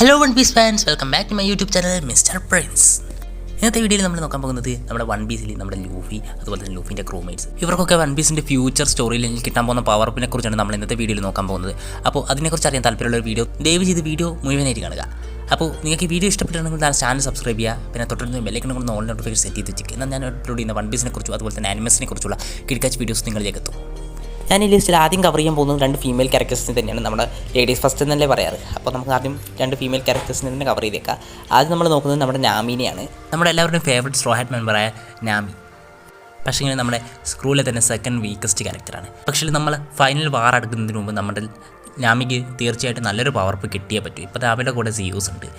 Hello One Piece fans, welcome back to my YouTube channel Mister Prince. ഇന്നത്തെ വീഡിയോയിൽ നമ്മൾ നോക്കാൻ പോകുന്നത് നമ്മുടെ വൺ പീസിൽ നമ്മുടെ ലൂഫി, അതുപോലെ തന്നെ ലൂഫിൻ്റെ ക്രൂമേറ്റ്സ്, ഇവർക്കൊക്കെ വൺ പീസിൻ്റെ ഫ്യൂച്ചർ സ്റ്റോറിയിൽ കിട്ടാൻ പോകുന്ന പവർ അപ്പിനെ കുറിച്ചാണ് നമ്മൾ ഇന്നത്തെ വീഡിയോയിൽ നോക്കാൻ പോകുന്നത്. അപ്പോൾ അതിനെക്കുറിച്ച് അറിയാൻ താല്പര്യമുള്ള ഒരു വീഡിയോ ദയവ് ചെയ്ത് വീഡിയോ മുഴുവനായിട്ട് കാണുക. അപ്പോൾ നിങ്ങൾക്ക് ഈ വീഡിയോ ഇഷ്ടപ്പെട്ടിട്ടുണ്ടെങ്കിൽ ചാനൽ സബ്സ്ക്രൈബ് ചെയ്യുക, പിന്നെ തൊട്ടടുത്ത് ബെല്ലൈക്കൺ കൊണ്ട് ഓൾ നോട്ടിഫിക്കേഷൻ സെറ്റ് ചെയ്ത് വെച്ചിട്ട് എന്നാൽ ഞാൻ അപ്ലോഡ് ചെയ്യുന്ന വൺ പീസിനെ കുറിച്ചും അതുപോലെ തന്നെ ആനിമൽസിനെ കുറിച്ചുള്ള കിടക്കാച്ച് വീഡിയോസ് നിങ്ങളിലേക്ക് എത്തും. ഞാൻ ഈ ലിസ്റ്റിൽ ആദ്യം കവർ ചെയ്യാൻ പോകുന്നത് 2 ഫീമെയിൽ ക്യാരക്ടേഴ്സിന് തന്നെയാണ്. നമ്മുടെ ലേഡീസ് ഫസ്റ്റ് എന്നല്ലേ പറയാറ്. അപ്പോൾ നമുക്ക് ആദ്യം 2 ഫീമെയിൽ ക്യാരക്ടേഴ്സിനെ തന്നെ കവർ ചെയ്തേക്കാം. ആദ്യം നമ്മൾ നോക്കുന്നത് നമ്മുടെ നാമിനെയാണ്. നമ്മുടെ എല്ലാവരുടെയും ഫേവറേറ്റ് സ്ട്രോ ഹാറ്റ് മെമ്പറായ നാമി. പക്ഷേ ഇങ്ങനെ നമ്മുടെ സ്ക്രൂവിലെ തന്നെ സെക്കൻഡ് വീക്കസ്റ്റ് ക്യാരക്ടറാണ്. പക്ഷേ നമ്മൾ ഫൈനൽ വാർ അടുക്കുന്നതിന് മുമ്പ് നമ്മുടെ നാമിക്ക് തീർച്ചയായിട്ടും നല്ലൊരു പവർ അപ്പ് കിട്ടിയേ പറ്റും. ഇപ്പോൾ നാമിയുടെ കൂടെ സിയൂസ് ഉണ്ട്.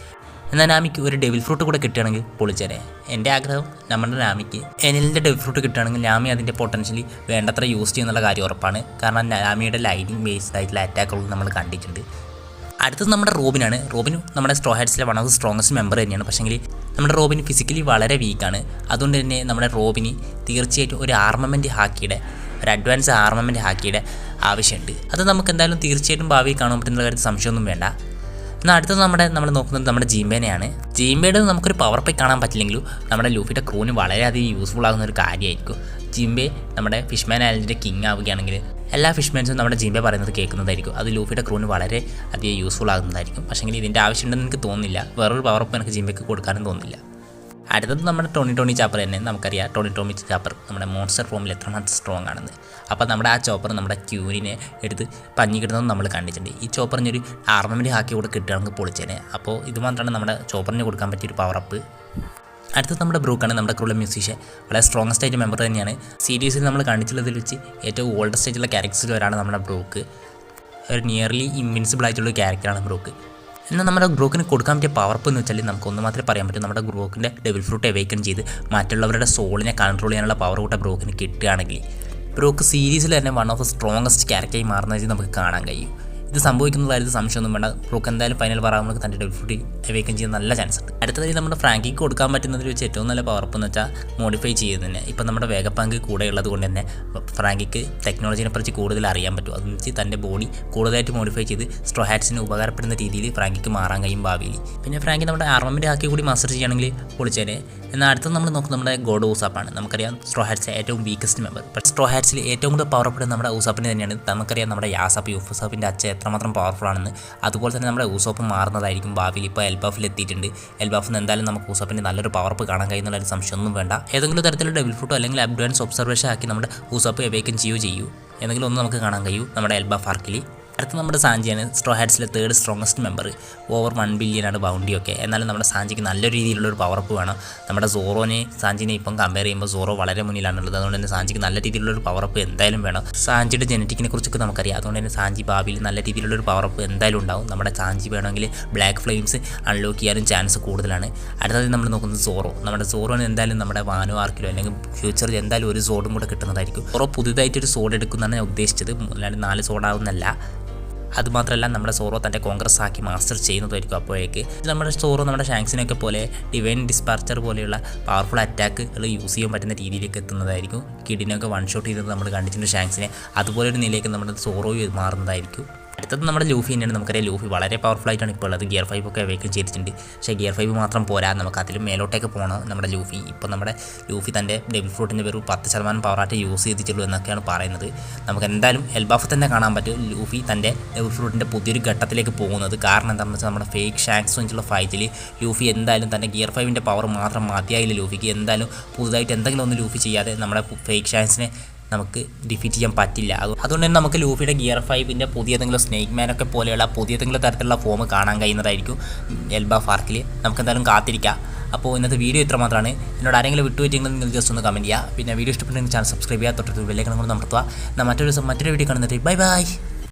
എന്നാൽ നാമിക്ക് ഒരു ഡെവിൽ ഫ്രൂട്ട് കൂടെ കിട്ടുകയാണെങ്കിൽ പൊളിച്ചേനെ. എൻ്റെ ആഗ്രഹം നമ്മുടെ നാമിക്ക് എനിലിൻ്റെ ഡെവിൽ ഫ്രൂട്ട് കിട്ടുകയാണെങ്കിൽ നാമി അതിൻ്റെ പൊട്ടൻഷ്യലി വേണ്ടത്ര യൂസ് ചെയ്യുന്നുള്ള കാര്യം ഉറപ്പാണ്. കാരണം നാമിയുടെ ലൈനിങ് ബേസ്ഡ് ആയിട്ടുള്ള അറ്റാക്കുകൾ നമ്മൾ കണ്ടിട്ടുണ്ട്. അടുത്തത് നമ്മുടെ റോബിനാണ്. റോബിൻ നമ്മുടെ സ്ട്രോ ഹാറ്റ്സിലെ one of the strongest member തന്നെയാണ്. പക്ഷേങ്കിൽ നമ്മുടെ റോബിൻ ഫിസിക്കലി വളരെ വീക്കാണ്. അതുകൊണ്ട് തന്നെ നമ്മുടെ റോബിന് തീർച്ചയായിട്ടും ഒരു ആർമമെൻറ്റ് ഹാക്കിയുടെ ഒരു അഡ്വാൻസ് ആർമമെൻറ്റ് ഹാക്കിയുടെ ആവശ്യമുണ്ട്. അത് നമുക്ക് എന്തായാലും തീർച്ചയായിട്ടും ഭാവിയിൽ കാണാൻ പറ്റുന്ന കാര്യത്തിൽ സംശയമൊന്നും വേണ്ട. എന്നാൽ അടുത്തത് നമ്മൾ നോക്കുന്നത് നമ്മുടെ ജീംബേനെയാണ്. ജീംബയുടെ നമുക്കൊരു പവർ അപ്പ് കാണാൻ പറ്റില്ലെങ്കിലും നമ്മുടെ ലൂഫിയുടെ ക്രൂവിന് വളരെയധികം യൂസ്ഫുൾ ആകുന്ന ഒരു കാര്യമായിരിക്കും. ജീംബെ നമ്മുടെ ഫിഷ്മാൻ ഐലൻഡിൻ്റെ കിങ് ആവുകയാണെങ്കിൽ എല്ലാ ഫിഷ്മാൻസും നമ്മുടെ ജീംബെ പറയുന്നത് കേൾക്കുന്നതായിരിക്കും. അത് ലൂഫിയുടെ ക്രൂവിന് വളരെ അധികം യൂസ്ഫുൾ ആകുന്നതായിരിക്കും. പക്ഷേ ഇതിൻ്റെ ആവശ്യമുണ്ടെന്ന് എനിക്ക് തോന്നുന്നില്ല. വേറൊരു പവർ അപ്പ് എനിക്ക് ജീംബയ്ക്ക് കൊടുക്കാനും തോന്നുന്നില്ല. അടുത്തത് നമ്മുടെ ടോണി ചാപ്പർ തന്നെ. നമുക്കറിയാം ടോണി ചാപ്പർ നമ്മുടെ മോൺസ്റ്റർ ഫോമിൽ എത്രമാത്രം സ്ട്രോങ് ആണെന്ന്. അപ്പോൾ നമ്മുടെ ആ ചോപ്പർ നമ്മുടെ ക്യൂവിനെ എടുത്ത് പഞ്ഞി കിട്ടുന്നത് നമ്മൾ കണ്ടിട്ടുണ്ട്. ഈ ചോപ്പറിനൊരു ആർമമെൻറ്റ് ഹാക്കി കൂടെ കിട്ടുകയാണെങ്കിൽ പൊളിച്ചേനെ. അപ്പോൾ ഇത് മാത്രമാണ് നമ്മുടെ ചോപ്പറിന് കൊടുക്കാൻ പറ്റിയൊരു പവർ അപ്പ്. അടുത്തത് നമ്മുടെ ബ്രൂക്കാണ്. നമ്മുടെ ക്രൂവിലെ മ്യൂസീഷ്യൻ വളരെ സ്ട്രോങ്ങസ്റ്റ് ആയിട്ട് മെമ്പർ തന്നെയാണ്. സീരീസിൽ നമ്മൾ കണ്ടിട്ടുള്ളതിൽ വെച്ച് ഏറ്റവും ഓൾഡസ്റ്റ് ആയിട്ടുള്ള ക്യാരക്ടേഴ്സിൽ ഒരാളാണ് നമ്മുടെ ബ്രൂക്ക്. ഒരു നിയർലി ഇൻവിൻസിബിൾ ആയിട്ടുള്ള ക്യാരക്ടറാണ് ബ്രൂക്ക്. എന്നാൽ നമ്മുടെ ബ്രോക്കിന് കൊടുക്കാൻ പറ്റിയ പവർ അപ്പ് എന്ന് വെച്ചാൽ നമുക്കൊന്ന് മാത്രമേ പറയാൻ പറ്റൂ. നമ്മുടെ ബ്രോക്കിൻ്റെ ഡെവിൽ ഫ്രൂട്ട് അവേക്കൺ ചെയ്ത് മറ്റുള്ളവരുടെ സോളിനെ കൺട്രോൾ ചെയ്യാനുള്ള പവർ കൂട്ട ബ്രോക്കിന് കിട്ടുകയാണെങ്കിൽ ബ്രോക്ക് സീരീസിൽ തന്നെ വൺ ഓഫ് ദ സ്ട്രോങ്ങസ്റ്റ് ക്യാരക്ടറായി മാറുന്നത് നമുക്ക് കാണാൻ കഴിയും. ഇത് സംഭവിക്കുന്നതായത് സംശയമൊന്നും വേണ്ട. ബ്രോക്ക് എന്തായാലും ഫൈനൽ പറയാൻ തൻ്റെ ഡെവിൽ ഫ്രൂട്ട് അവേക്കൺ ചെയ്യാൻ നല്ല ചാൻസ് ഉണ്ട്. അടുത്തതായി നമ്മുടെ ഫ്രാങ്കിക്ക് കൊടുക്കാൻ പറ്റുന്നതിൽ വെച്ച് ഏറ്റവും നല്ല പവർ അപ്പ് എന്ന് വെച്ചാൽ മോഡിഫൈ ചെയ്യുന്നത് തന്നെ. ഇപ്പം നമ്മുടെ വേഗപ്പാങ്ക് കൂടെ ഉള്ളത് കൊണ്ട് തന്നെ ഫ്രാങ്കിക്ക് ടെക്നോളജിനെ കുറിച്ച് കൂടുതൽ അറിയാൻ പറ്റും. അതെന്ന് വെച്ച് തൻ്റെ ബോഡി കൂടുതലായിട്ട് മോഡിഫൈ ചെയ്ത് സ്ട്രോ ഹാറ്റ്സിന് ഉപകാരപ്പെടുന്ന രീതിയിൽ ഫ്രാങ്കിക്ക് മാറാൻ കഴിയും ഭാവിയിൽ. പിന്നെ ഫ്രാങ്കി നമ്മുടെ ആർമമെൻറ്റ് ഹാക്കി കൂടി മാസ്റ്റർ ചെയ്യുകയാണെങ്കിൽ പൊളിച്ചേനെ. എന്നാൽ അടുത്തത് നമ്മൾ നോക്കുന്നത് നമ്മുടെ ഗോഡ് ഊസാപ്പാണ്. നമുക്കറിയാം സ്ട്രോ ഹാറ്റ്സിലെ ഏറ്റവും വീക്കസ്റ്റ് മെമ്പർ. ബട്ട് സ്ട്രോ ഹാറ്റ്സിൽ ഏറ്റവും കൂടുതൽ പവർ അപ്പ് നമ്മുടെ ഊസാപ്പിന് തന്നെയാണ്. നമുക്കറിയാം നമ്മുടെ യാസാപ്പ് യൂഫസാപ്പിൻ്റെ അച്ഛൻ എത്രമാത്രം പവർഫുൾ ആണെന്ന്. അതുപോലെ തന്നെ നമ്മുടെ ഊസോപ്പ് മാറുന്നതായിരിക്കും ഭാവിയിൽ. ഇപ്പോൾ എൽബാഫിൽ എത്തിയിട്ടുണ്ട്. എൽബാഫിൽ നിന്ന് എന്തായാലും നമുക്ക് ഊസോപ്പിൻ്റെ നല്ലൊരു പവർ അപ്പ് കാണാൻ കഴിയുന്നുള്ള ഒരു സംശയമൊന്നും വേണ്ട. ഏതെങ്കിലും തരത്തിലുള്ള ഡെവിൽ ഫ്രൂട്ടോ അല്ലെങ്കിൽ അഡ്വാൻസ് ഒബ്സർവേഷൻ ആക്കി നമ്മുടെ ഊസോപ്പ് അവേക്കൻ ചെയ്യൂ എന്തെങ്കിലും ഒന്ന് നമുക്ക് കാണാൻ കഴിയൂ നമ്മുടെ എൽബാഫ് ആർക്കിൽ. അടുത്ത നമ്മുടെ സാഞ്ചിയാണ്. സ്ട്രോ ഹാറ്റ്സിലെ 3rd strongest member. Over 1 billion ബൗണ്ടിയൊക്കെ. എന്നാലും നമ്മുടെ സാഞ്ചിക്ക് നല്ലൊരു രീതിയിലുള്ളൊരു പവർ അപ്പ് വേണം. നമ്മുടെ സാഞ്ചിനെ ഇപ്പം കമ്പയർ ചെയ്യുമ്പോൾ സോറോ വളരെ മുന്നിലാണുള്ളത്. അതുകൊണ്ട് തന്നെ സാഞ്ചിക്ക് നല്ല രീതിയിലുള്ളൊരു പവർ അപ്പ് എന്തായാലും വേണം. സാഞ്ചിയുടെ ജനറ്റിക്കിനെ കുറിച്ചൊക്കെ നമുക്കറിയാം. അതുകൊണ്ട് തന്നെ സാഞ്ചി ഭാവിയിൽ നല്ല രീതിയിലുള്ളൊരു പവർ അപ്പ് എന്തായാലും ഉണ്ടാവും. നമ്മുടെ സാഞ്ചി വേണമെങ്കിൽ ബ്ലാക്ക് ഫ്ലെയിംസ് അൺലോക്ക് ചെയ്യാനും ചാൻസ് കൂടുതലാണ്. അടുത്തത് നമ്മൾ നോക്കുന്നത് സോറോ. നമ്മുടെ സോറോന് എന്തായാലും നമ്മുടെ വാനോ ആർക്കിലോ അല്ലെങ്കിൽ ഫ്യൂച്ചറിൽ എന്തായാലും ഒരു സോഡും കൂടെ കിട്ടുന്നതായിരിക്കും. സോറോ പുതുതായിട്ടൊരു സോഡ് എടുക്കുന്നതാണ് ഞാൻ ഉദ്ദേശിച്ചത്. അല്ലാണ്ട് 4 സോഡാവുന്നല്ല. അതുമാത്രമല്ല നമ്മുടെ സോറോ തൻ്റെ കോൺഗ്രസ് ആക്കി മാസ്റ്റർ ചെയ്യുന്നതായിരിക്കും. അപ്പോഴേക്ക് നമ്മുടെ സോറോ നമ്മുടെ ഷാങ്സിനൊക്കെ പോലെ ഡിവൈൻ ഡിസ്പാർച്ചർ പോലെയുള്ള പവർഫുൾ അറ്റാക്കുകൾ യൂസ് ചെയ്യാൻ പറ്റുന്ന രീതിയിലേക്ക് എത്തുന്നതായിരിക്കും. കിഡിനൊക്കെ വൺ ഷോട്ട് ചെയ്തത് നമ്മൾ കണ്ടിട്ടുണ്ട് ഷാങ്സിനെ. അതുപോലെ ഒരു നിലയിലേക്ക് നമ്മുടെ സോറോയും മാറുന്നതായിരിക്കും. അടുത്തത് നമ്മുടെ ലൂഫി തന്നെയാണ്. നമുക്കറിയാം ലൂഫി വളരെ പവർഫുൾ ആയിട്ടാണ് ഇപ്പോൾ ഉള്ളത്. ഗിയർ 5 ഒക്കെ അവേക്കൺ ചെയ്തിട്ടുണ്ട്. പക്ഷേ ഗിയർ 5 മാത്രം പോരാ, നമുക്ക് അതിലും മേലോട്ടേക്ക് പോകണം നമ്മുടെ ലൂഫി. ഇപ്പോൾ നമ്മുടെ ലൂഫി തൻ്റെ ഡെവിൽ ഫ്രൂട്ടിൻ്റെ വെറും 10% പവറായിട്ട് യൂസ് ചെയ്തിട്ടുള്ളൂ എന്നൊക്കെയാണ് പറയുന്നത്. നമുക്ക് എന്തായാലും എൽബാഫ് തന്നെ കാണാൻ പറ്റും ലൂഫി തൻ്റെ ഡെവിൽ ഫ്രൂട്ടിൻ്റെ പുതിയൊരു ഘട്ടത്തിലേക്ക് പോകുന്നത്. കാരണം എന്താണെന്ന് വെച്ചാൽ നമ്മുടെ ഫേക്ക് ഷാങ്സ് വെച്ചുള്ള ഫൈറ്റിൽ ലൂഫി എന്തായാലും തൻ്റെ ഗിയർ 5ൻ്റെ പവർ മാത്രം മതിയായില്ല ലൂഫിക്ക്. എന്തായാലും പുതുതായിട്ട് എന്തെങ്കിലും ഒന്ന് ലൂഫി ചെയ്യാതെ നമ്മുടെ ഫേക്ക് ഷാങ്സിനെ നമുക്ക് ഡിഫീറ്റ് ചെയ്യാൻ പറ്റില്ല. അതുകൊണ്ട് തന്നെ നമുക്ക് ലൂഫിയുടെ ഗിയർ 5ൻ്റെ പുതിയതെങ്കിലും സ്നേക്ക് മാനൊക്കെ പോലെയുള്ള പുതിയതെങ്കിലും തരത്തിലുള്ള ഫോം കാണാൻ കഴിയുന്നതായിരിക്കും എൽബാഫ് ആർക്കിൽ. നമുക്ക് എന്തായാലും കാത്തിരിക്കാം. അപ്പോൾ ഇന്നത്തെ വീഡിയോ ഇത്ര മാത്രമാണ്. എന്നോട് ആരെങ്കിലും വിട്ടുപോയിട്ടെങ്കിൽ നിങ്ങൾ ജസ്റ്റ് ഒന്ന് കമൻറ്റ് ചെയ്യുക. പിന്നെ വീഡിയോ ഇഷ്ടപ്പെട്ടെങ്കിൽ ചാനൽ സബ്സ്ക്രൈബ് ചെയ്യുക, തൊട്ടടുത്ത് ബെല്ലൈക്കൺ കൊണ്ട് അമർത്തുക. മറ്റൊരു വീഡിയോ കാണുന്നത് ബൈ.